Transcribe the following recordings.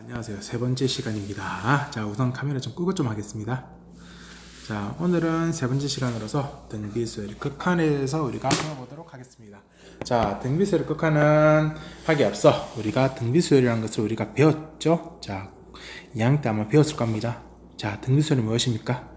안녕하세요. 세 번째 시간입니다. 자, 우선 카메라 좀 끄고 좀 하겠습니다. 자, 오늘은 세 번째 시간으로서 등비수열 극한에서 우리가 배워보도록 하겠습니다. 자, 등비수열 극한은 하기 앞서 우리가 등비수열이라는 것을 우리가 배웠죠? 자, 2학년 때 아마 배웠을 겁니다. 자, 등비수열은 무엇입니까?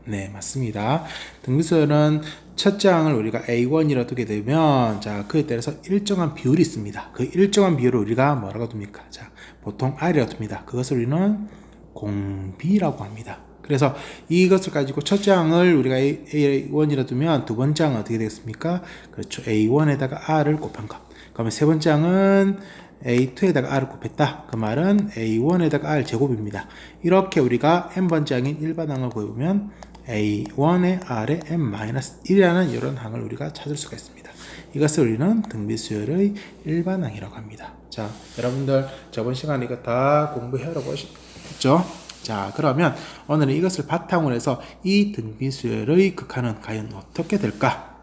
네, 맞습니다. 등비수열은 첫 장을 우리가 A1이라 두게 되면, 자, 그에 따라서 일정한 비율이 있습니다. 그 일정한 비율을 우리가 뭐라고 둡니까? 자, 보통 R이라고 둡니다. 그것을 우리는 공비라고 합니다. 그래서 이것을 가지고 첫 장을 우리가 A1이라 두면 두 번째 장은 어떻게 되겠습니까? 그렇죠. A1에다가 R을 곱한 것. 그러면 세 번째 장은 A2에다가 R을 곱했다. 그 말은 A1에다가 R 제곱입니다. 이렇게 우리가 n번째 항인 일반항을 구해보면 A1의 R에 n-1이라는 이런 항을 우리가 찾을 수가 있습니다. 이것을 우리는 등비수열의 일반항이라고 합니다. 자, 여러분들 저번 시간에 이거 다 공부해라 보셨죠? 자, 그러면 오늘은 이것을 바탕으로 해서 이 등비수열의 극한은 과연 어떻게 될까?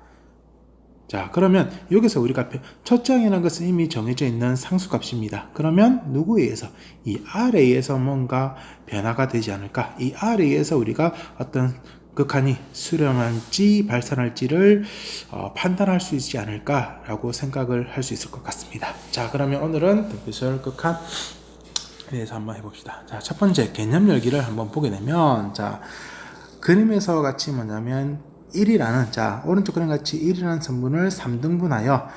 자, 그러면 여기서 우리가 첫 장이라는 것은 이미 정해져 있는 상수값입니다. 그러면 누구에 의해서? 이 R에 의해서 뭔가 변화가 되지 않을까? 이 R에 의해서 우리가 어떤 극한이 수렴할지 발산할지를 판단할 수 있지 않을까라고 생각을 할 수 있을 것 같습니다. 자, 그러면 오늘은 등비수열 극한에 대해서 한번 해봅시다. 자, 첫 번째 개념 열기를 한번 보게 되면, 자, 그림에서 같이 뭐냐면 1이라는, 자, 오른쪽 그림 같이 1이라는 선분을 3등분하여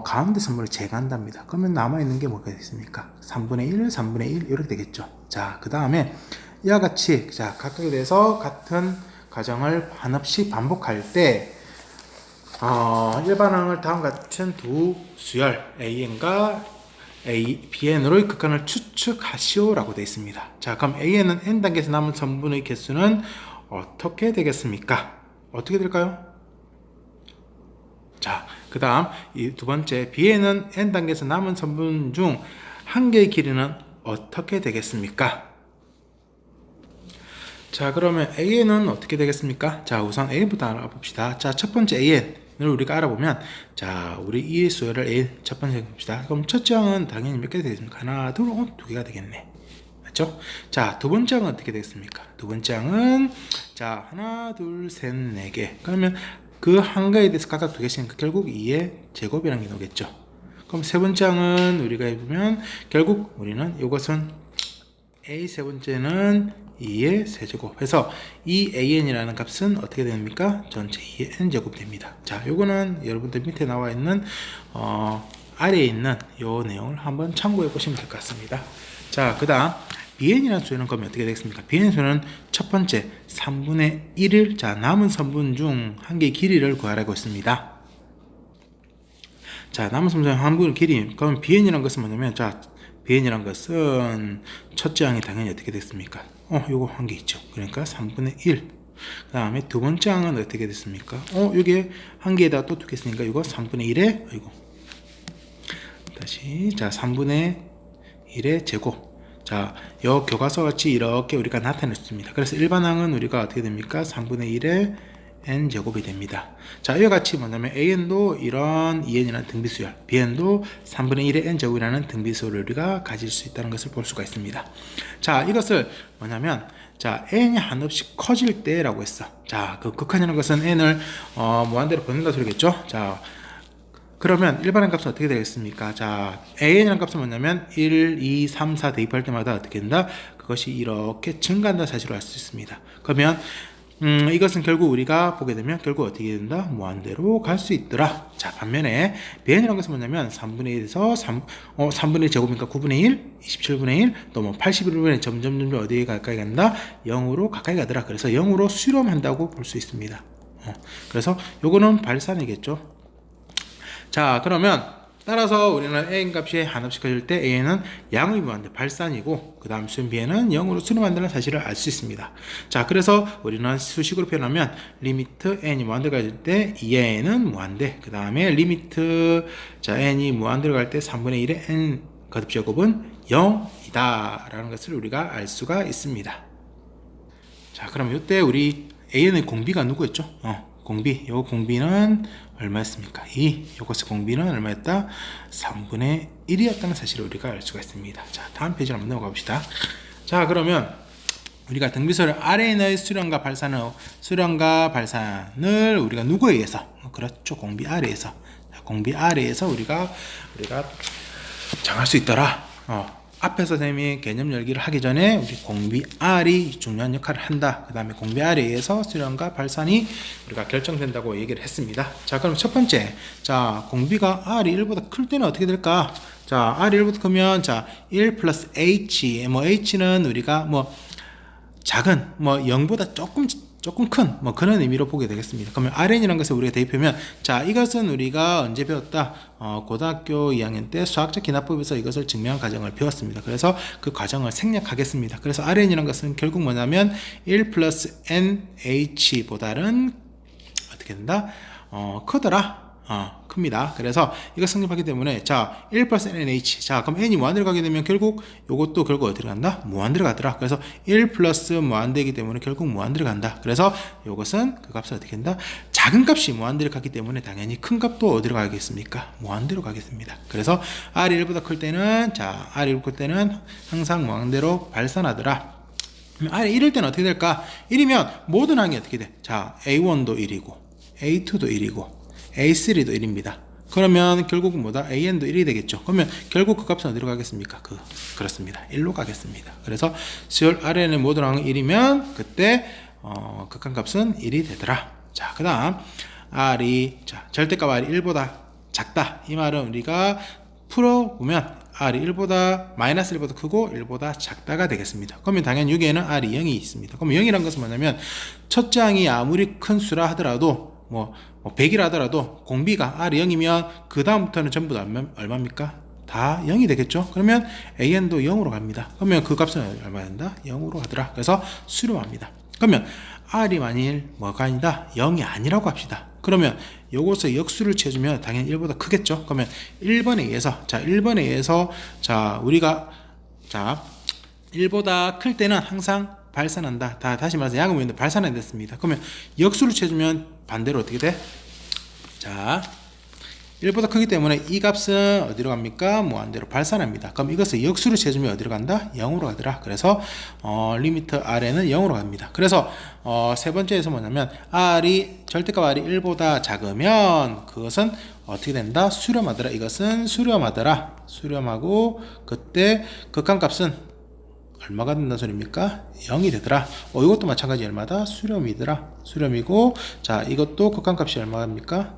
가운데 선분을 제거한답니다. 그러면 남아있는 게 뭐가 있습니까? 3분의 1, 3분의 1 이렇게 되겠죠. 자, 그 다음에 이와 같이, 자, 각각에 대해서 같은 과정을 한없이 반복할 때 일반항을 다음과 같은 두 수열 AN과 BN으로의 극한을 추측하시오라고 되어 있습니다. 자, 그럼 AN은 n단계에서 남은 선분의 개수는 어떻게 되겠습니까? 어떻게 될까요? 자, 그 다음 이 두 번째 BN은 n단계에서 남은 선분 중 한 개의 길이는 어떻게 되겠습니까? 자, 그러면 AN은 어떻게 되겠습니까? 자, 우선 AN부터 알아봅시다. 자, 첫 번째 AN을 우리가 알아보면, 자, 우리 이 수열을 AN 첫 번째 봅시다. 그럼 첫 장은 당연히 몇 개 되겠습니까? 하나, 둘, 두 개가 되겠네. 맞죠? 자, 두 번째 항은 어떻게 되겠습니까? 두 번째 항은, 자, 하나, 둘, 셋, 네 개. 그러면 그 한 가에 대해서 각각 두 개씩이니까 결국 2의 제곱이라는 게 나오겠죠. 그럼 세 번째 항은 우리가 해보면 결국 우리는 이것은 A 세 번째는 2의 세제곱 해서 이 AN이라는 값은 어떻게 됩니까? 전체 2의 n제곱 됩니다. 자, 요거는 여러분들 밑에 나와 있는 아래에 있는 요 내용을 한번 참고해 보시면 될 것 같습니다. 자, 그 다음 BN이라는 수는 그러면 어떻게 되겠습니까? BN 수는 첫 번째 3분의 1을, 자, 남은 선분 중 한 개의 길이를 구하라고 했습니다. 자, 남은 선분 중 한 개의 길이, 그러면 BN이라는 것은 뭐냐면, 자, BN이란 것은 첫째 항이 당연히 어떻게 됐습니까? 요거 한 개 있죠. 그러니까 3분의 1. 그 다음에 두 번째 항은 어떻게 됐습니까? 요게 한 개에다 또 두 개 있으니까 이거 3분의 1에, 아이고. 다시, 자, 3분의 1의 제곱. 자, 요 교과서 같이 이렇게 우리가 나타냈습니다. 그래서 일반항은 우리가 어떻게 됩니까? 3분의 1의 n제곱이 됩니다. 자, 이와 같이 뭐냐면 AN도 이런 2n이라는 등비수열, BN도 3분의 1의 n제곱이라는 등비수열을 우리가 가질 수 있다는 것을 볼 수가 있습니다. 자, 이것을 뭐냐면, 자, n이 한없이 커질 때라고 했어. 자, 그 극한이라는 것은 n을 무한대로 보낸다 소리겠죠. 자, 그러면 일반항 값은 어떻게 되겠습니까? 자, AN이라는 값은 뭐냐면 1, 2, 3, 4 대입할 때마다 어떻게 된다? 그것이 이렇게 증가한다는 사실을 알 수 있습니다. 그러면 이것은 결국 우리가 보게 되면 결국 어떻게 된다? 무한대로 갈 수 있더라. 자, 반면에 BN이라는 것은 뭐냐면 3분의 1에서 3분의 1 제곱이니까 9분의 1, 27분의 1, 또 뭐 81분의 1 점점 어디에 가까이 간다? 0으로 가까이 가더라. 그래서 0으로 수렴한다고 볼 수 있습니다. 그래서 요거는 발산이겠죠. 자, 그러면 따라서 우리는 a 값이 한없이 커질 때 a는 양의 무한대 발산이고, 그 다음 수는 b는 0으로 수렴한다는 사실을 알 수 있습니다. 자, 그래서 우리는 수식으로 표현하면 리미트 n이 무한대로 갈 때 2n은 무한대, 그 다음에 리미트, 자, n이 무한대로 갈 때 3분의 1의 n 거듭제곱은 0이다 라는 것을 우리가 알 수가 있습니다. 자, 그럼 이때 우리 an의 공비가 누구였죠? 공비, 요 공비는 얼마였습니까? 2. 요것의 공비는 얼마였다? 3분의 1이었다는 사실을 우리가 알 수가 있습니다. 자, 다음 페이지로 한번 넘어가 봅시다. 자, 그러면 우리가 등비소를 Rn의 수렴과 발산을 우리가 누구에 의해서? 그렇죠. 공비 R에서. 공비 R에서 우리가 정할 수 있더라. 앞에서 선생님이 개념 열기를 하기 전에 우리 공비 R이 중요한 역할을 한다. 그 다음에 공비 R에 의해서 수렴과 발산이 우리가 결정된다고 얘기를 했습니다. 자, 그럼 첫 번째, 자, 공비가 R이 1보다 클 때는 어떻게 될까? 자, R이 1보다 크면, 자, 1 플러스 H, H는 우리가 작은, 0보다 조금 큰, 그런 의미로 보게 되겠습니다. 그러면 Rn이라는 것을 우리가 대입하면, 자, 이것은 우리가 언제 배웠다? 고등학교 2학년 때 수학적 기납법에서 이것을 증명한 과정을 배웠습니다. 그래서 그 과정을 생략하겠습니다. 그래서 Rn이라는 것은 결국 뭐냐면, 1 플러스 NH보다는 어떻게 된다? 크더라. 큽니다. 그래서 이거 성립하기 때문에, 자, 1 플러스 NH. 자, 그럼 n이 무한대로 가게 되면 결국 요것도 결국 어디로 간다? 무한대로 가더라. 그래서 1 플러스 무한대이기 때문에 결국 무한대로 간다. 그래서 요것은 그 값은 어떻게 된다? 작은 값이 무한대로 가기 때문에 당연히 큰 값도 어디로 가겠습니까? 무한대로 가겠습니다. 그래서 R이 1보다 클 때는, 자, R이 1보다 클 때는 항상 무한대로 발산하더라. R이 1일 때는 어떻게 될까? 1이면 모든 항이 어떻게 돼? 자, A1도 1이고 A2도 1이고 A3도 1입니다. 그러면 결국은 뭐다? AN도 1이 되겠죠. 그러면 결국 그 값은 어디로 가겠습니까? 그렇습니다. 1로 가겠습니다. 그래서 수열 Rn의 모든 항은 1이면 그때 극한값은 1이 되더라. 자, 그 다음 R이, 자, 절대값 R이 1보다 작다. 이 말은 우리가 풀어보면 R이 1보다 마이너스 1보다 크고 1보다 작다가 되겠습니다. 그러면 당연히 여기에는 R이 0이 있습니다. 그러면 0이란 것은 뭐냐면 첫째 항이 아무리 큰 수라 하더라도 100이라 하더라도 공비가 R이 0이면 그 다음부터는 전부 다 얼마입니까? 다 0이 되겠죠. 그러면 AN도 0으로 갑니다. 그러면 그 값은 얼마 된다? 0으로 가더라. 그래서 수렴합니다. 그러면 R이 만일 뭐가 아니다? 0이 아니라고 합시다. 그러면 요것을 역수를 채주면 당연히 1보다 크겠죠. 그러면 1번에 의해서, 자, 1번에 의해서, 자, 우리가, 자, 1보다 클 때는 항상 발산한다. 다시 말해서 야금인데 발산이 됐습니다. 그러면 역수를 채주면 반대로 어떻게 돼? 자, 1보다 크기 때문에 이 값은 어디로 갑니까? 무한대로 발산합니다. 그럼 이것을 역수를 채주면 어디로 간다? 0으로 가더라. 그래서 리미트 R에는 0으로 갑니다. 그래서 세 번째에서 뭐냐면 R이 절대값 R이 1보다 작으면 그것은 어떻게 된다? 수렴하더라. 이것은 수렴하더라. 수렴하고 그때 극한값은 얼마가 된다는 소리입니까? 0이 되더라. 이것도 마찬가지 얼마다? 수렴이더라. 수렴이고, 자, 이것도 극한값이 얼마입니까?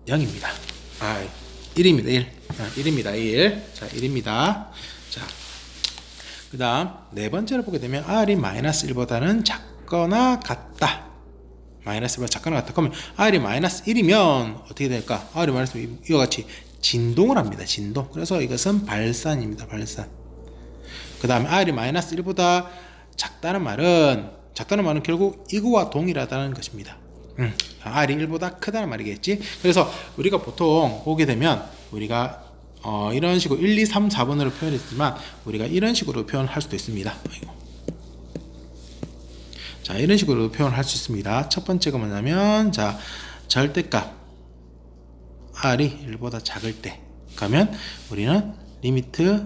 0입니다. 1입니다. 1. 1입니다. 1. 자, 1입니다. 자, 그 다음 네 번째로 보게 되면 R이 마이너스 1보다는 작거나 같다. 마이너스 1보다 작거나 같다. 그러면 R이 마이너스 1이면 어떻게 될까? R이 마이너스 1, 이와 같이 진동을 합니다. 진동. 그래서 이것은 발산입니다. 발산. 그 다음에 R이 마이너스 1보다 작다는 말은 결국 이거와 동일하다는 것입니다. R이 1보다 크다는 말이겠지. 그래서 우리가 보통 보게 되면 우리가 이런 식으로 1, 2, 3, 4번으로 표현했지만 우리가 이런 식으로 표현할 수도 있습니다. 자, 이런 식으로 표현할 수 있습니다. 첫 번째가 뭐냐면, 자, 절대값 R이 1보다 작을 때 그러면 우리는 리미트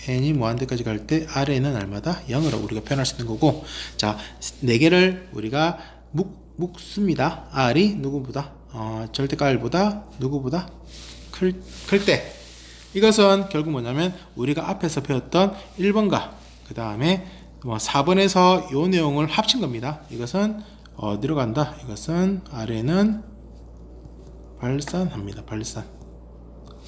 n이 무한대까지 갈 때 R에는 얼마다? 0으로 우리가 표현할 수 있는 거고, 자, 4개를 우리가 묶습니다. R이 누구보다? 절대값 R보다 누구보다? 클 때. 이것은 결국 뭐냐면 우리가 앞에서 배웠던 1번과 그 다음에 4번에서 이 내용을 합친 겁니다. 이것은 어디로 간다? 이것은 R에는 발산합니다. 발산.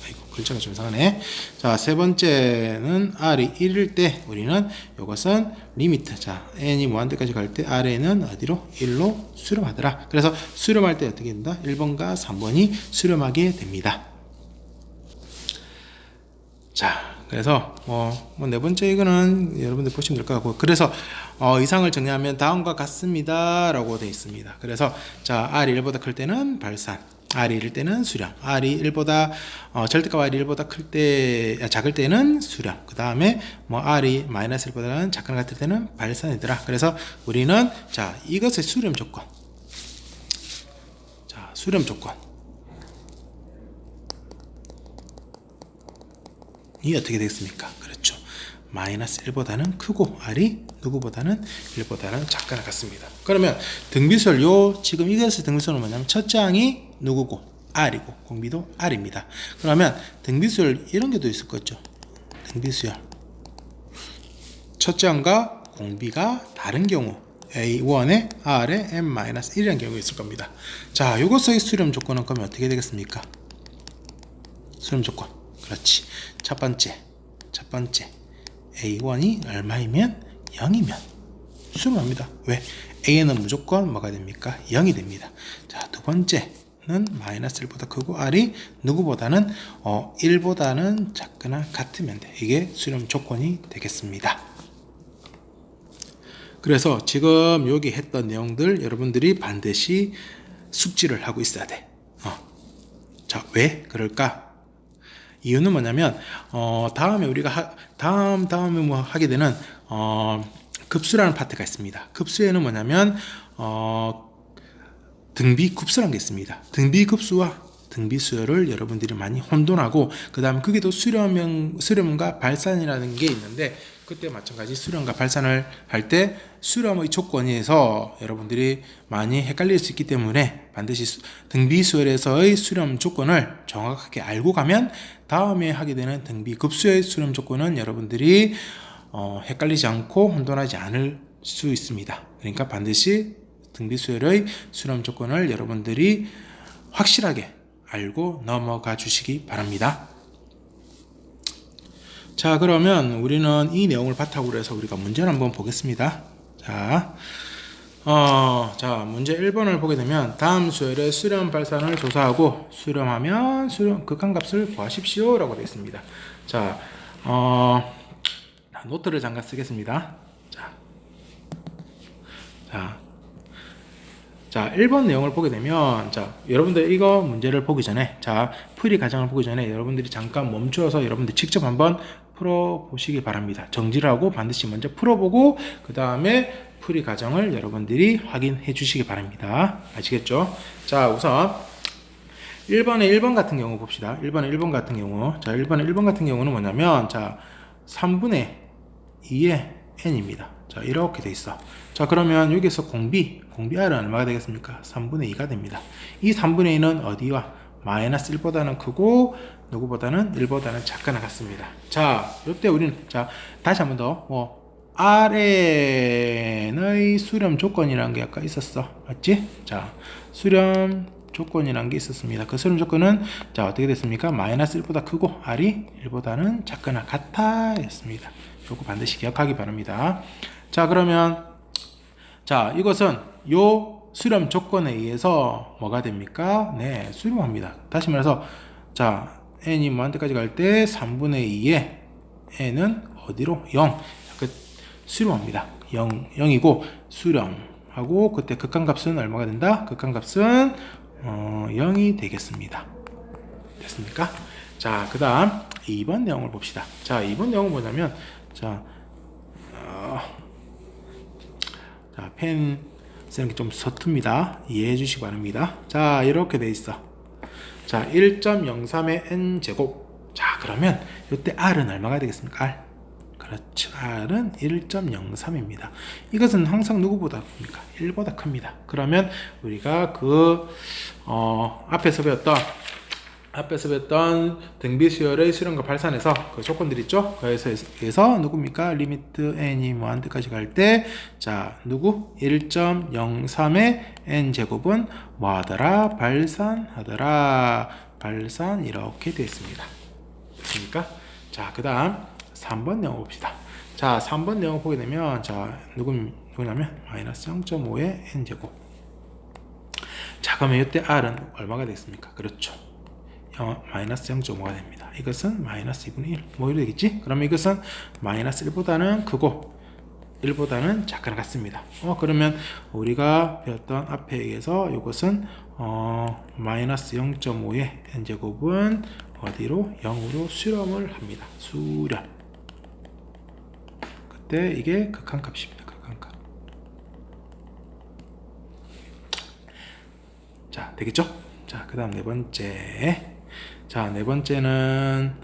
아이고, 글자가 좀 이상하네. 자, 세 번째는 R이 1일 때 우리는 이것은 리미트. 자, n이 무한대까지 갈 때 R에는 어디로? 1로 수렴하더라. 그래서 수렴할 때 어떻게 된다? 1번과 3번이 수렴하게 됩니다. 자, 그래서 네 번째 이거는 여러분들 보시면 될 것 같고, 그래서 이상을 정리하면 다음과 같습니다 라고 되어 있습니다. 그래서 자, R이 1보다 클 때는 발산, r이 1일 때는 수렴, r이 1보다 절대값 r이 1보다 클 때, 작을 때는 수렴, 그 다음에 뭐 r이 마이너스 1보다는 작거나 같을 때는 발산이더라. 그래서 우리는 자 이것의 수렴 조건, 자 수렴 조건 이 어떻게 되겠습니까? 그렇죠. 마이너스 1보다는 크고 r이 누구보다는 1보다는 작거나 같습니다. 그러면 등비수열 지금 이것의 등비수열은 뭐냐면 첫째 항이 누구고 r이고 공비도 r입니다. 그러면 등비수열 이런 게도 있을 거죠. 등비수열 첫째 항과 공비가 다른 경우 A1에 R에 M-1이라는 경우가 있을 겁니다. 자, 요것의 수렴 조건은 그러면 어떻게 되겠습니까? 수렴 조건. 그렇지. 첫 번째 A1이 얼마이면 0이면 수렴합니다. 왜? A는 무조건 뭐가 됩니까? 0이 됩니다. 자, 두 번째는 마이너스 1보다 크고 R이 누구보다는 1보다는 작거나 같으면 돼. 이게 수렴 조건이 되겠습니다. 그래서 지금 여기 했던 내용들 여러분들이 반드시 숙지를 하고 있어야 돼. 자, 왜 그럴까? 이유는 뭐냐면 다음에 우리가 다음에 뭐 하게 되는 급수라는 파트가 있습니다. 급수에는 뭐냐면 등비급수라는 게 있습니다. 등비급수와 등비수열을 여러분들이 많이 혼돈하고 그 다음 그게 또 수렴과 발산이라는 게 있는데 그때 마찬가지 수렴과 발산을 할 때 수렴의 조건에서 여러분들이 많이 헷갈릴 수 있기 때문에 반드시 등비수열에서의 수렴 조건을 정확하게 알고 가면 다음에 하게 되는 등비급수의 수렴 조건은 여러분들이 헷갈리지 않고 혼돈하지 않을 수 있습니다. 그러니까 반드시 등비수열의 수렴 조건을 여러분들이 확실하게 알고 넘어가 주시기 바랍니다. 자, 그러면 우리는 이 내용을 바탕으로 해서 우리가 문제를 한번 보겠습니다. 자, 문제 1번을 보게 되면 다음 수열의 수렴 발산을 조사하고 수렴하면 극한값을 구하십시오 라고 되어 있습니다. 자, 노트를 잠깐 쓰겠습니다. 자, 1번 내용을 보게 되면, 자, 여러분들 이거 문제를 보기 전에, 자, 풀이 과정을 보기 전에 여러분들이 잠깐 멈추어서 여러분들 직접 한번 풀어보시기 바랍니다. 정지를 하고 반드시 먼저 풀어보고, 그 다음에 풀이 과정을 여러분들이 확인해 주시기 바랍니다. 아시겠죠? 자, 우선, 1번의 1번 같은 경우 봅시다. 1번의 1번 같은 경우. 자, 1번의 1번 같은 경우는 뭐냐면, 자, 3분의 2의 n입니다. 자, 이렇게 돼 있어. 자, 그러면 여기서 공비 R은 얼마가 되겠습니까? 3분의 2가 됩니다. 이 3분의 2는 어디와? 마이너스 1보다는 크고 누구보다는 1보다는 작거나 같습니다. 자, 이때 우리는 자 다시 한번 더 Rn의 수렴 조건이라는 게 아까 있었어. 맞지? 자, 수렴 조건이라는 게 있었습니다. 그 수렴 조건은 자 어떻게 됐습니까? 마이너스 1보다 크고 R이 1보다는 작거나 같아 였습니다. 이거 반드시 기억하기 바랍니다. 자, 그러면 자, 이것은 요 수렴 조건에 의해서 뭐가 됩니까? 네, 수렴합니다. 다시 말해서 자, n이 뭐한테까지 갈 때 3분의 2의 n은 어디로? 0. 그 수렴합니다. 0이고 수렴하고 그때 극한값은 얼마가 된다? 극한값은 0이 되겠습니다. 됐습니까? 자, 그 다음 2번 내용을 봅시다. 자, 2번 내용은 뭐냐면 자, 펜 쓰는 게 좀 서툽니다. 이해해 주시기 바랍니다. 자, 이렇게 돼 있어. 자, 1.03의 n제곱. 자, 그러면 이때 r은 얼마가 되겠습니까? r. 그렇죠. r은 1.03입니다. 이것은 항상 누구보다 큽니까? 1보다 큽니다. 그러면 우리가 앞에서 배웠던 등비수열의 수렴과 발산에서 그 조건들 있죠? 그래서 누굽니까? 리미트 n이 뭐한테까지 갈 때, 자, 누구? 1.03의 n제곱은 뭐하더라? 발산하더라. 발산 이렇게 되어 있습니다. 됐습니까? 자, 그 다음 3번 내용 봅시다. 자, 3번 내용 보게 되면, 자, 누구냐면 마이너스 0.5의 n제곱. 자, 그러면 이때 r은 얼마가 되겠습니까? 그렇죠. 마이너스 0.5가 됩니다. 이것은 마이너스 2분의 1 뭐 이렇게 되겠지? 그러면 이것은 마이너스 1보다는 크고 1보다는 작거나 같습니다. 그러면 우리가 배웠던 앞에 의해서 이것은 마이너스 0.5의 n제곱은 어디로? 0으로 수렴을 합니다. 수렴. 그때 이게 극한값입니다. 극한값. 자, 되겠죠? 자, 그 다음 네 번째. 자, 네 번째는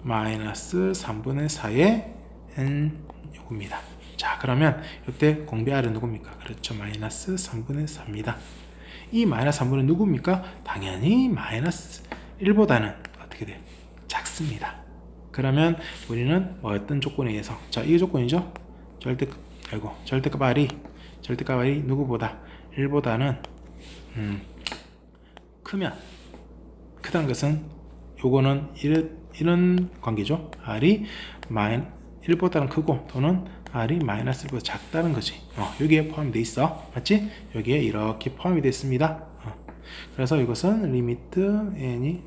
마이너스 3분의 4의 n 요겁니다. 자, 그러면 이때 공배 R은 누굽니까? 그렇죠. 마이너스 3분의 4입니다. 이 마이너스 3분의 누굽니까? 당연히 마이너스 1보다는 어떻게 돼요? 작습니다. 그러면 우리는 어떤 조건에 의해서, 자, 이 조건이죠. 절대값 R이 누구보다 1보다는 크다는 것은 요거는 이런 관계죠. R이 1보다는 크고 또는 R이 마이너스 1보다 작다는 거지. 여기에 포함이 돼 있어. 맞지? 여기에 이렇게 포함이 됐습니다. 그래서 이것은 리미트 n이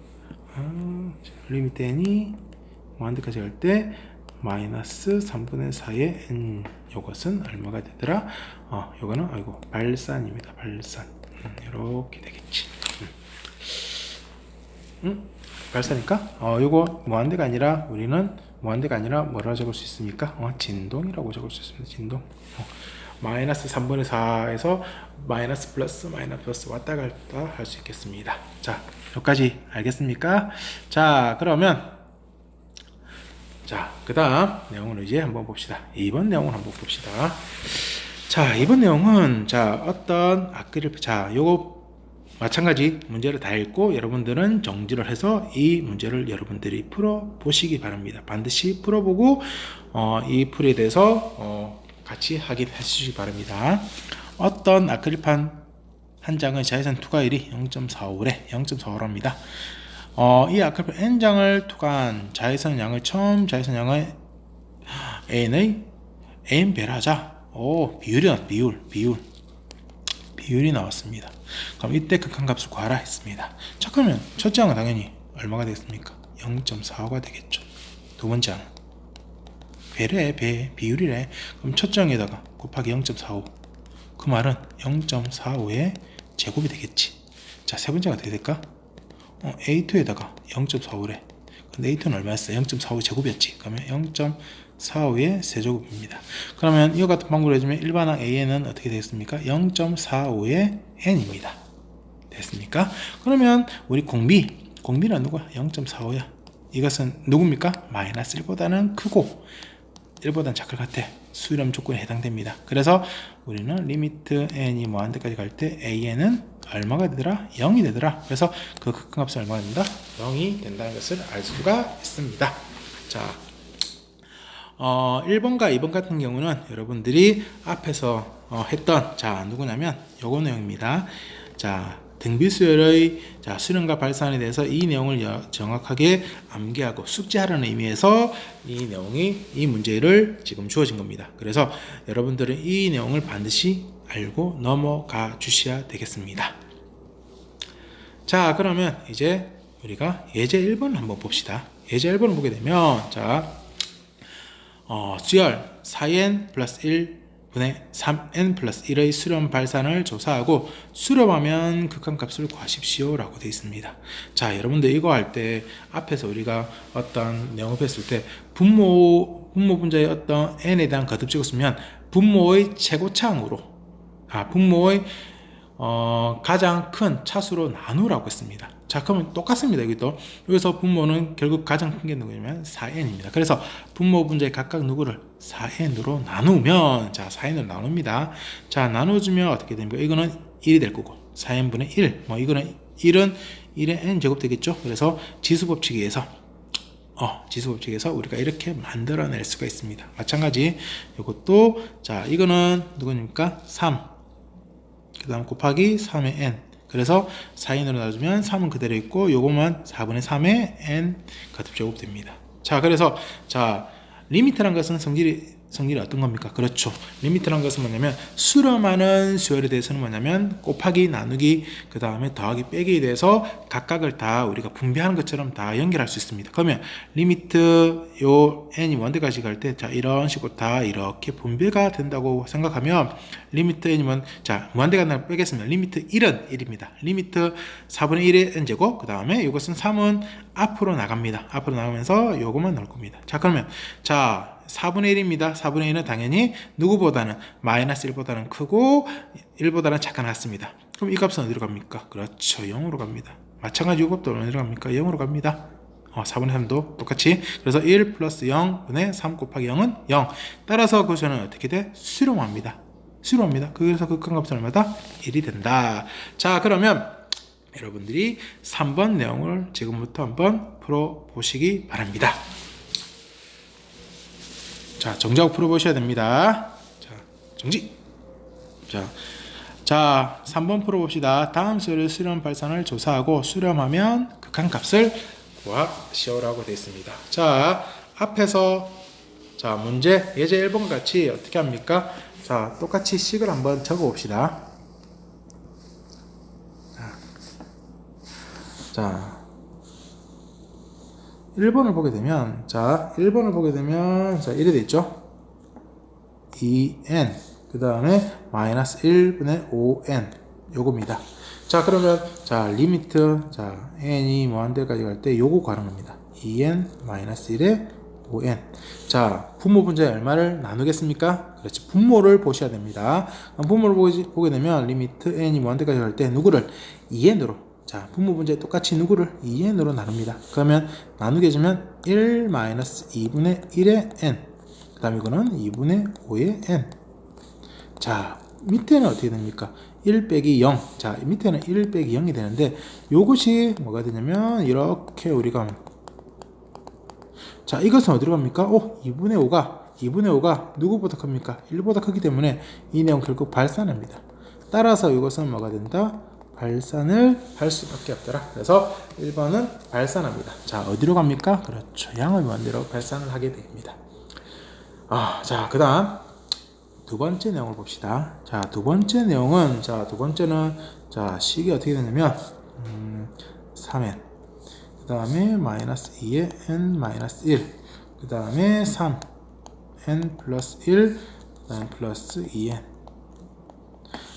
무한대까지 갈 때 마이너스 3분의 4의 n 요것은 얼마가 되더라? 요거는 발산입니다. 발산. 이렇게 되겠지. 발사니까 요거 무한대가 아니라 우리는 무한대가 아니라 뭐라고 적을 수 있습니까? 진동이라고 적을 수 있습니다. 진동. 마이너스 3분의 4에서 마이너스 플러스 왔다 갔다 할 수 있겠습니다. 자, 여기까지 알겠습니까? 자, 그러면 그 다음 내용을 이제 한번 봅시다. 2번 내용을 한번 봅시다. 자, 이번 내용은 어떤 요거 마찬가지 문제를 다 읽고 여러분들은 정지를 해서 이 문제를 여러분들이 풀어 보시기 바랍니다. 반드시 풀어보고 이 풀이에 대해서 같이 확인해 주시기 바랍니다. 어떤 아크릴판 한 장의 자외선 투과율이 0.45래 0.45입니다. 이 아크릴판 n장을 투과한 자외선 양을 자외선 양의 n배를 하자. 비율이 나왔습니다. 그럼 이때 극한값을 구하라 했습니다. 자, 그러면 첫째 항은 당연히 얼마가 되겠습니까? 0.45가 되겠죠. 두 번째 항은 비율이래. 그럼 첫째 항에다가 곱하기 0.45. 그 말은 0.45의 제곱이 되겠지. 자, 세 번째가 어떻게 될까? A2에다가 0.45래. 근데 A2는 얼마였어? 0.45 제곱이었지. 그러면 0.45의 세제곱입니다. 그러면 이와 같은 방법으로 해주면 일반항 AN은 어떻게 되겠습니까? 0.45의 n입니다. 됐습니까? 그러면 우리 공비는 누구야? 0.45야. 이것은 누굽니까? 마이너스 1보다는 크고 1보다는 작을 같아. 수렴 조건에 해당됩니다. 그래서 우리는 리미트 n이 무한대까지 갈 때 an은 얼마가 되더라? 0이 되더라. 그래서 그 극한값은 얼마가 된다? 0이 된다는 것을 알 수가 있습니다. 자, 1번과 2번 같은 경우는 여러분들이 앞에서 했던 누구냐면 요거 내용입니다. 자, 등비수열의 수렴과 발산에 대해서 이 내용을 정확하게 암기하고 숙지하라는 의미에서 이 문제를 지금 주어진 겁니다. 그래서 여러분들은 이 내용을 반드시 알고 넘어가 주셔야 되겠습니다. 자, 그러면 이제 우리가 예제 1번을 한번 봅시다. 예제 1번을 보게 되면 수열 4n 플러스 1분의 3n 플러스 1의 수렴 발산을 조사하고 수렴하면 극한값을 구하십시오 라고 되어 있습니다. 자, 여러분들 이거 할 때 앞에서 우리가 어떤 내용을 했을 때 분모 분자의 어떤 n에 대한 거듭식을 쓰면 분모의 최고차항으로 분모의 가장 큰 차수로 나누라고 했습니다. 자, 그러면 똑같습니다. 여기서 분모는 결국 가장 큰 게 누구냐면 4n입니다. 그래서 분모 분자의 각각 누구를 4n으로 나누면 4n으로 나눕니다. 자, 나눠주면 어떻게 됩니까? 이거는 1이 될 거고 4n분의 1 이거는 1은 1의 n제곱 되겠죠. 그래서 지수법칙에 의해서 우리가 이렇게 만들어낼 수가 있습니다. 마찬가지 이것도 이거는 누구입니까? 3 그 다음 곱하기 3의 n. 그래서 4n으로 나눠주면 3은 그대로 있고 요것만 4분의 3의 n 거듭제곱 됩니다. 자, 그래서 리미트란 것은 성질이 어떤 겁니까? 그렇죠. 리미트란 것은 뭐냐면 수렴하는 수열에 대해서는 뭐냐면 곱하기, 나누기, 그 다음에 더하기, 빼기에 대해서 각각을 다 우리가 분배하는 것처럼 다 연결할 수 있습니다. 그러면 리미트 요 n이 원대까지 갈 때 자 이런 식으로 다 이렇게 분배가 된다고 생각하면 리미트 n이면 자 무한대가 빼겠습니다. 리미트 1은 1입니다. 리미트 4분의 1의 n제곱 그 다음에 이것은 3은 앞으로 나갑니다. 앞으로 나가면서 요것만 넣을 겁니다. 자 그러면 자 4분의 1입니다. 4분의 1은 당연히 누구보다는 마이너스 1보다는 크고 1보다는 작아놨습니다. 그럼 이 값은 어디로 갑니까? 그렇죠. 0으로 갑니다. 마찬가지 이 값도 어디로 갑니까? 0으로 갑니다. 4분의 3도 똑같이. 그래서 1 플러스 0분의 3 곱하기 0은 0. 따라서 그 수는 어떻게 돼? 수렴합니다. 수렴합니다. 그래서 극한값은 얼마다? 1이 된다. 자 그러면 여러분들이 3번 내용을 지금부터 한번 풀어보시기 바랍니다. 자, 정지하고 풀어보셔야 됩니다. 자, 정지. 자, 3번 풀어봅시다. 다음 수열의 수렴 발산을 조사하고 수렴하면 극한값을 구하시오라고 되어 있습니다. 자, 앞에서 자 문제 예제 1번과 같이 어떻게 합니까? 자, 똑같이 식을 한번 적어 봅시다. 자, 1번을 보게 되면 자 1번을 보게 되면 자 이래 돼 있죠. 2n 그 다음에 마이너스 1분의 5n 요겁니다. 자 그러면 자 리미트 자 n이 무한대까지 갈 때 요거 가는 겁니다. 2n 마이너스 1에 5n. 자 분모 분자의 얼마를 나누겠습니까? 그렇지, 분모를 보셔야 됩니다. 분모를 보게 되면 리미트 n이 무한대까지 갈 때 누구를 2n으로 자 분모 분자에 똑같이 누구를 2n으로 나눕니다. 그러면 나누게 해주면 1 마이너스 2분의 1의 n 그 다음에 이거는 2분의 5의 n. 자 밑에는 어떻게 됩니까? 1 빼기 0. 자 밑에는 1 빼기 0이 되는데 요것이 뭐가 되냐면 이렇게 우리가 자 이것은 어디로 갑니까? 2분의 5가 누구보다 큽니까? 1보다 크기 때문에 이 내용 결국 발산합니다. 따라서 이것은 뭐가 된다? 발산을 할 수밖에 없더라. 그래서 1번은 발산합니다. 자 어디로 갑니까? 그렇죠, 양의 무한대로 발산을 하게 됩니다. 자 그 다음 두 번째 내용을 봅시다. 자 두 번째 내용은 자 두 번째는 자 식이 어떻게 되냐면 3n 그 다음에 마이너스 2의 n 마이너스 1 그 다음에 3n 플러스 1 그 다음에 플러스 2n.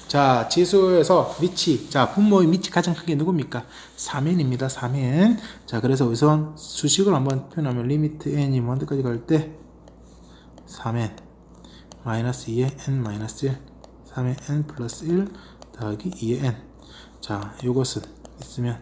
자 지수에서 밑이 자 분모의 밑이 가장 큰 게 누굽니까? 3n입니다. 3n. 자 그래서 우선 수식을 한번 표현하면 리미트 n이 무한대까지 갈 때 3n 마이너스 2의 n 마이너스 1 3의 n 플러스 1 더하기 2의 n. 자 이것은 있으면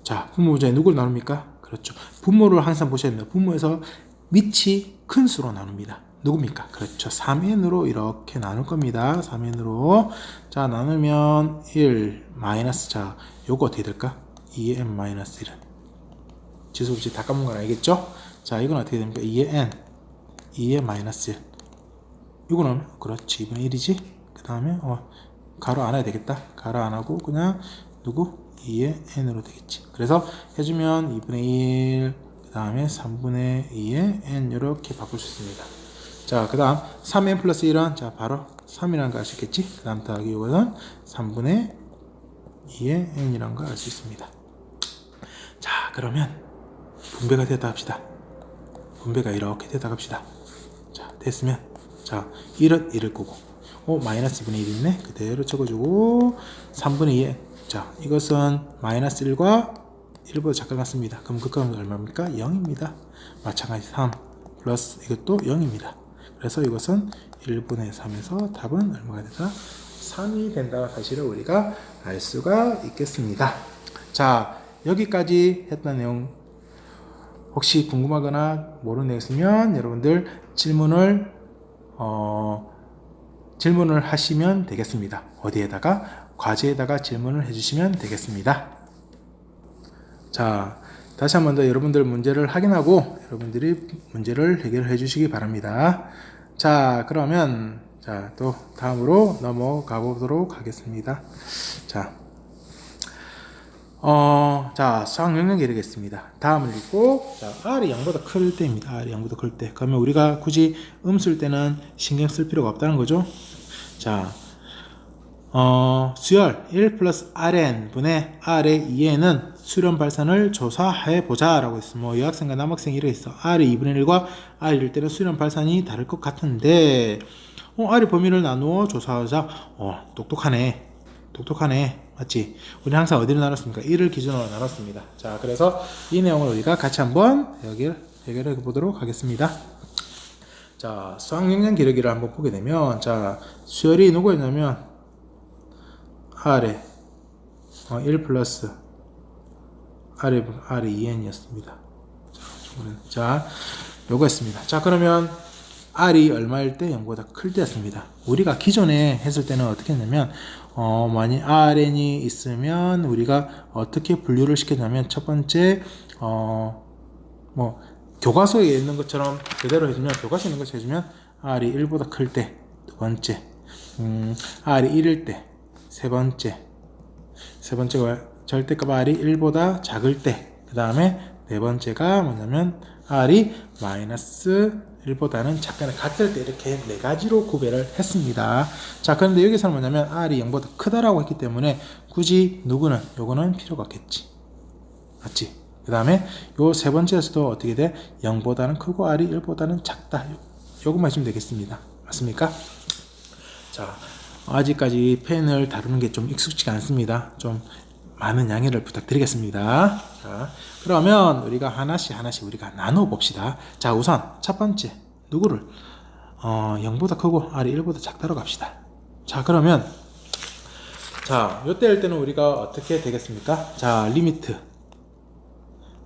자 분모 분자에 누구를 나눕니까? 그렇죠, 분모를 항상 보셔야 됩니다. 분모에서 밑이 큰 수로 나눕니다. 누굽니까? 그렇죠, 3n으로 이렇게 나눌 겁니다. 3n으로 자 나누면 1 마이너스 자 요거 어떻게 될까? 2의 n 마이너스 1은 지수 없이 다 까먹은 건 알겠죠? 자 이건 어떻게 됩니까? 2의 n 2의 마이너스 1 이거는 그렇지 2분의 1이지. 그 다음에 가로 안 해야 되겠다. 가로 안 하고 그냥 누구? 2의 n으로 되겠지. 그래서 해주면 2분의 1 그 다음에 3분의 2의 n 이렇게 바꿀 수 있습니다. 자 그 다음 3n 플러스 1은 자 바로 3이라는 거 알 수 있겠지. 그 다음 더하기 이것은 3분의 2의 n이라는 거 알 수 있습니다. 자 그러면 분배가 됐다 합시다. 분배가 이렇게 됐다 합시다. 자 됐으면 자 1은 1을 끄고 마이너스 2분의 1 있네. 그대로 적어주고 3분의 2의 자 이것은 마이너스 1과 1보다 작아놨습니다. 그럼 극값은 얼마입니까? 0입니다. 마찬가지 3 플러스 이것도 0입니다. 그래서 이것은 1분의 3에서 답은 얼마가 되다? 3이 된다는 사실을 우리가 알 수가 있겠습니다. 자 여기까지 했던 내용 혹시 궁금하거나 모르는 내용 있으면 여러분들 질문을 하시면 되겠습니다. 어디에다가? 과제에다가 질문을 해주시면 되겠습니다. 자 다시 한 번 더 여러분들 문제를 확인하고 여러분들이 문제를 해결해 주시기 바랍니다. 자 그러면 자 또 다음으로 넘어가 보도록 하겠습니다. 자 자, 수학 영역 기르겠습니다. 다음을 읽고, 자, R이 0보다 클 때입니다. R이 0보다 클 때. 그러면 우리가 굳이 쓸 때는 신경 쓸 필요가 없다는 거죠. 자, 수열 1 플러스 Rn 분의 R의 2n은 수렴 발산을 조사해 보자 라고 했어. 뭐 여학생과 남학생이 이래 있어. R이 2분의 1과 R일 때는 수렴 발산이 다를 것 같은데 R의 범위를 나누어 조사하자. 똑똑하네. 맞지? 우리 항상 어디를 나눴습니까? 1을 기준으로 나눴습니다. 자, 그래서 이 내용을 우리가 같이 한번 해결해 보도록 하겠습니다. 자, 수학영역 기르기를 한번 보게 되면, 자, 수열이 누구였냐면 R에 1 플러스 R의 2n이었습니다. 자, 요거였습니다. 자, 그러면 R이 얼마일 때 0보다 클 때였습니다. 우리가 기존에 했을 때는 어떻게 했냐면 만약 Rn이 있으면 우리가 어떻게 분류를 시켰냐면 첫 번째 뭐 교과서에 있는 것처럼 그대로 해주면 교과서에 있는 것처럼 해주면 R이 1보다 클 때 두 번째 R이 1일 때 세 번째가 절대값 R이 1보다 작을 때 그 다음에 네 번째가 뭐냐면 R이 마이너스 1보다는 작거나 같을 때 이렇게 네 가지로 구별을 했습니다. 자, 그런데 여기서는 뭐냐면 R이 0보다 크다라고 했기 때문에 굳이 요거는 필요가 없겠지. 맞지? 그 다음에 요 세 번째에서도 어떻게 돼? 0보다는 크고 R이 1보다는 작다. 요것만 하시면 되겠습니다. 맞습니까? 자, 아직까지 펜을 다루는 게 좀 익숙지가 않습니다. 좀 많은 양해를 부탁드리겠습니다. 자, 그러면 우리가 하나씩 우리가 나눠 봅시다. 자, 우선 첫 번째 누구를 0보다 크고 R이 1보다 작다로 갑시다. 자, 그러면 자, 요때일 때는 우리가 어떻게 되겠습니까? 자, 리미트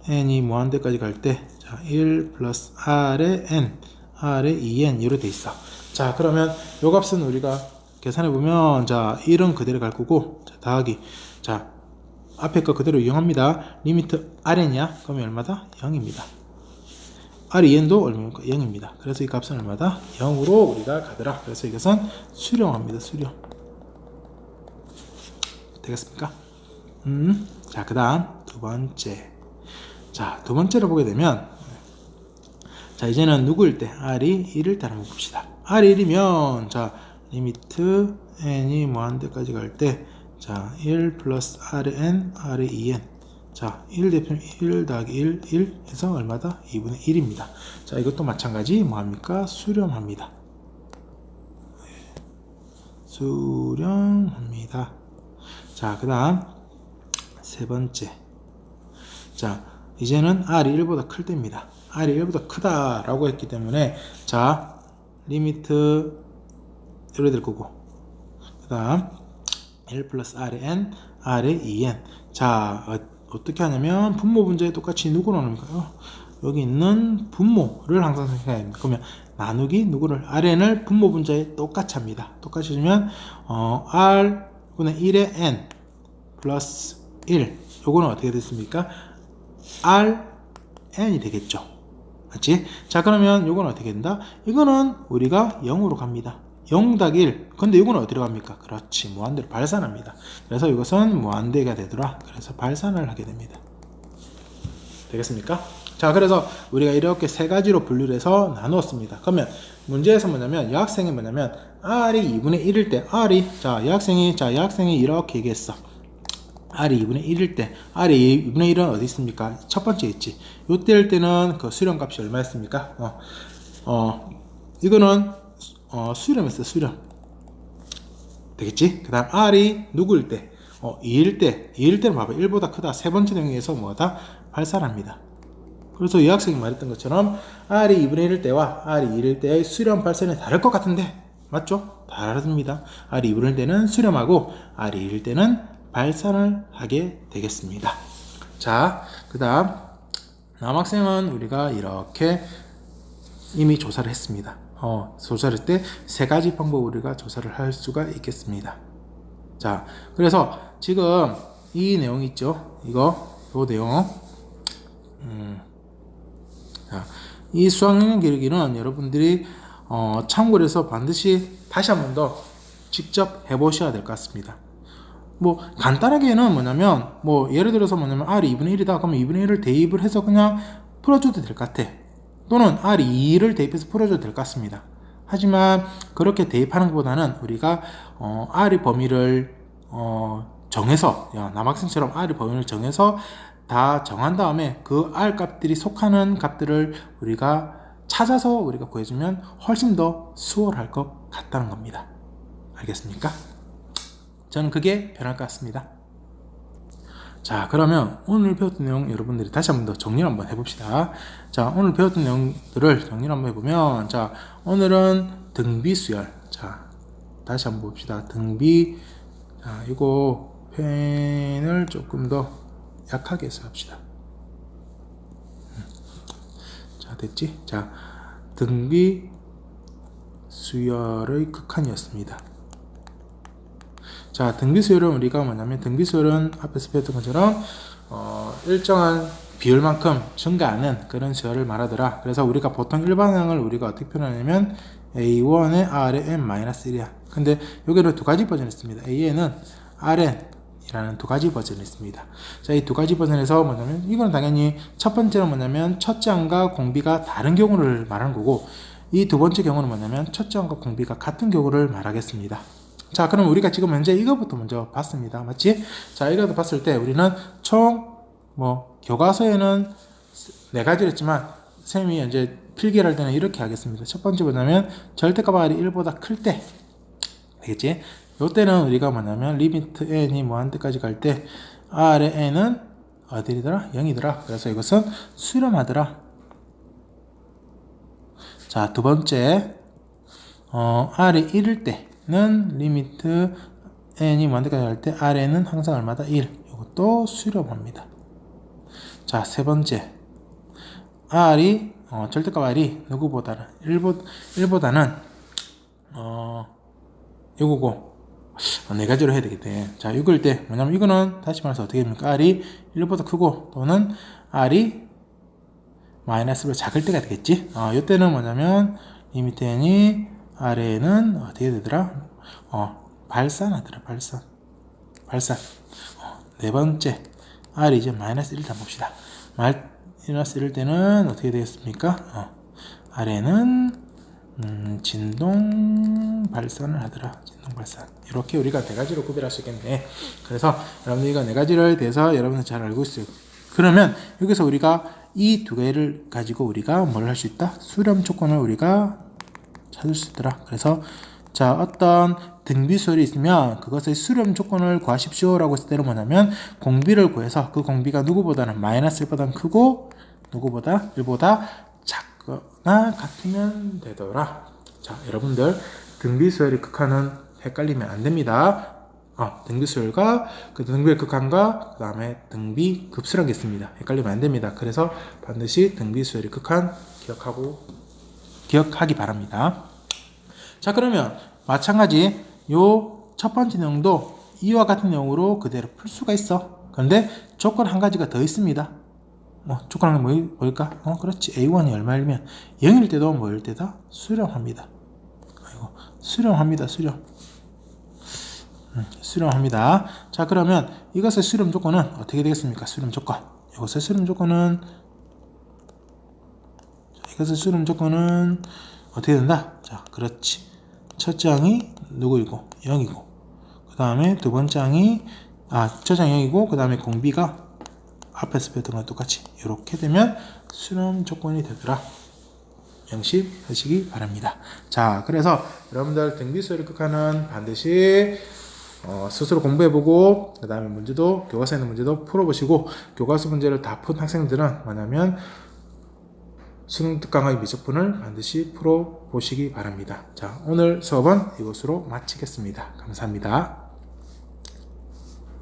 n이 무한대까지 갈 때 자, 1 플러스 R의 n R의 2n 이로 돼 있어. 자, 그러면 요 값은 우리가 계산해 보면 자, 1은 그대로 갈 거고 자, 더하기 자, 앞에 거 그대로 이용합니다. 리미트 Rn이야? 그러면 얼마다? 0입니다. R2n도 얼마입니까? 0입니다. 그래서 이 값은 얼마다? 0으로 우리가 가더라. 그래서 이것은 수렴합니다. 수렴. 되겠습니까? 자, 그 다음 두 번째. 자, 두 번째를 보게 되면 자, 이제는 누구일 때? R이 1일 때 한번 봅시다. R이 1이면 자, 리미트 n이 무한대까지 갈 때 자, 1 플러스 Rn, R의 2n. 자, 1 대표는 1 더하기 1 해서 얼마다? 2분의 1입니다. 자, 이것도 마찬가지 뭐합니까? 수렴합니다. 수렴합니다. 자, 그 다음 세 번째. 자, 이제는 R이 1보다 클 때입니다. R이 1보다 크다라고 했기 때문에 자, 리미트 이렇게 될 거고 그 다음 1 플러스 Rn, R의 2n. 자, 어떻게 하냐면 분모 분자에 똑같이 누구를 나눕니까? 여기 있는 분모를 항상 생각해야 됩니다. 그러면 나누기 누구를? Rn을 분모 분자에 똑같이 합니다. 똑같이 주면 R분의 1의 n 플러스 1 요거는 어떻게 됐습니까? Rn이 되겠죠. 맞지? 자, 그러면 요거는 어떻게 된다? 이거는 우리가 0으로 갑니다. 0 더하기 1. 근데 이거는 어디로 갑니까? 그렇지. 무한대로 발산합니다. 그래서 이것은 무한대가 되더라. 그래서 발산을 하게 됩니다. 되겠습니까? 자, 그래서 우리가 이렇게 세 가지로 분류를 해서 나누었습니다. 그러면 문제에서 뭐냐면 여학생이 뭐냐면 R이 2분의 1일 때 자, 여학생이 이렇게 얘기했어. R이 2분의 1일 때 R이 2분의 1은 어디 있습니까? 첫 번째 있지. 요때일 때는 그 수렴값이 얼마였습니까? 이거는 수렴했어. 수렴 되겠지? 그 다음 R이 누구일 때? 2일 때는 봐봐. 1보다 크다. 세 번째 내용에서 뭐다? 발산합니다. 그래서 이 학생이 말했던 것처럼 R이 2분의 1일 때와 R이 2일 때의 수렴 발산이 다를 것 같은데 맞죠? 다릅니다. R이 2분의 1일 때는 수렴하고 R이 1일 때는 발산을 하게 되겠습니다. 자, 그 다음 남학생은 우리가 이렇게 이미 조사를 했습니다. 조사를 때 세 가지 방법으로 우리가 조사를 할 수가 있겠습니다. 자, 그래서 지금 이 내용 있죠? 요 내용. 자, 이 수학영역 기르기는 여러분들이 참고를 해서 반드시 다시 한 번 더 직접 해보셔야 될 것 같습니다. 뭐 간단하게는 뭐냐면 뭐 예를 들어서 뭐냐면 R이 2분의 1이다 그러면 2분의 1을 대입을 해서 그냥 풀어줘도 될 것 같아. 또는 R이 2를 대입해서 풀어줘도 될 것 같습니다. 하지만 그렇게 대입하는 것보다는 우리가 R의 범위를 정해서 남학생처럼 R의 범위를 정해서 다 정한 다음에 그 R 값들이 속하는 값들을 우리가 찾아서 우리가 구해주면 훨씬 더 수월할 것 같다는 겁니다. 알겠습니까? 저는 그게 편할 것 같습니다. 자, 그러면 오늘 배웠던 내용 여러분들이 다시 한번 더 정리를 한번 해봅시다. 자, 오늘 배웠던 내용들을 정리를 한번 해보면, 자, 오늘은 등비수열. 자, 다시 한번 봅시다. 등비. 자, 이거 펜을 조금 더 약하게 해서 합시다. 자, 됐지? 자, 등비수열의 극한이었습니다. 자, 등비수열은 우리가 뭐냐면, 등비수열은 앞에서 배웠던 것처럼 일정한 비율만큼 증가하는 그런 수열을 말하더라. 그래서 우리가 보통 일반항을 우리가 어떻게 표현하냐면 A1에 R에 n-1이야. 근데 여기는 두 가지 버전이 있습니다. A에는 Rn이라는 두 가지 버전이 있습니다. 자, 이 두 가지 버전에서 뭐냐면, 이건 당연히 첫 번째는 뭐냐면 첫째 항과 공비가 다른 경우를 말하는 거고, 이 두 번째 경우는 뭐냐면 첫째 항과 공비가 같은 경우를 말하겠습니다. 자, 그럼 우리가 지금 현재 이거부터 먼저 봤습니다. 맞지? 자, 이거부터 봤을 때 우리는 총 교과서에는 4가지를 했지만 쌤이 이제 필기를 할 때는 이렇게 하겠습니다. 첫 번째 뭐냐면 절대값 R이 1보다 클 때, 되겠지? 요때는 우리가 뭐냐면 리미트 n이 뭐한 때까지 갈 때 R의 n은 어디더라? 0이더라. 그래서 이것은 수렴하더라. 자, 두 번째 R이 1일 때는 리미트 n이 뭐한 때까지 갈 때 Rn은 항상 얼마다? 1. 이것도 수렴합니다. 자, 세 번째 R이 절대값 R이 누구보다는 1보다는 요거고 4가지로 해야 되겠대. 자, 6일 때 뭐냐면 이거는 다시 말해서 어떻게 됩니까? R이 1보다 크고 또는 R이 마이너스로 작을 때가 되겠지. 이때는 뭐냐면 리미트 n이 R에는 어떻게 되더라? 발산하더라. 발산. 네 번째 R이 이제 마이너스 1을 봅시다. 마이너스 1일 때는 어떻게 되겠습니까? R에는 진동 발산을 하더라. 진동 발산. 이렇게 우리가 4가지로 구별할 수 있겠네. 그래서 여러분들 이거 4가지를 대해서 여러분들 잘 알고 있어요. 그러면 여기서 우리가 이 2개를 가지고 우리가 뭘 할 수 있다? 수렴 조건을 우리가 찾을 수 있더라. 그래서 자, 어떤 등비수열이 있으면 그것의 수렴 조건을 구하십시오 라고 했을 때는 뭐냐면 공비를 구해서 그 공비가 누구보다는 마이너스 1보다는 크고 누구보다 1보다 작거나 같으면 되더라. 자, 여러분들 등비수열의 극한은 헷갈리면 안 됩니다. 등비수열과 그 등비의 극한과 그 다음에 등비급수라는 게 있습니다. 헷갈리면 안 됩니다. 그래서 반드시 등비수열의 극한 기억하기 바랍니다. 자, 그러면 마찬가지 요 첫 번째 내용도 이와 같은 내용으로 그대로 풀 수가 있어. 그런데 조건 한 가지가 더 있습니다. 조건 한 게 뭘까? 그렇지. A1이 얼마이면 0일 때도 뭐일 때다? 수렴합니다. 수렴합니다. 수렴합니다. 자, 그러면 이것의 수렴 조건은 어떻게 되겠습니까? 수렴 조건. 이것의 수렴 조건은 어떻게 된다? 자, 그렇지. 첫째 항이 누구이고? 0이고. 그 다음에 두 번째 항이, 첫째 항이 0이고, 그 다음에 공비가 앞에서 배웠던 거랑 똑같이. 이렇게 되면 수렴 조건이 되더라. 명심하시기 바랍니다. 자, 그래서 여러분들 등비수열의 극한은 반드시 스스로 공부해보고, 그 다음에 문제도, 교과서에 있는 문제도 풀어보시고, 교과서 문제를 다 푼 학생들은 뭐냐면 수능 특강의 미적분을 반드시 풀어보시기 바랍니다. 자, 오늘 수업은 이것으로 마치겠습니다. 감사합니다.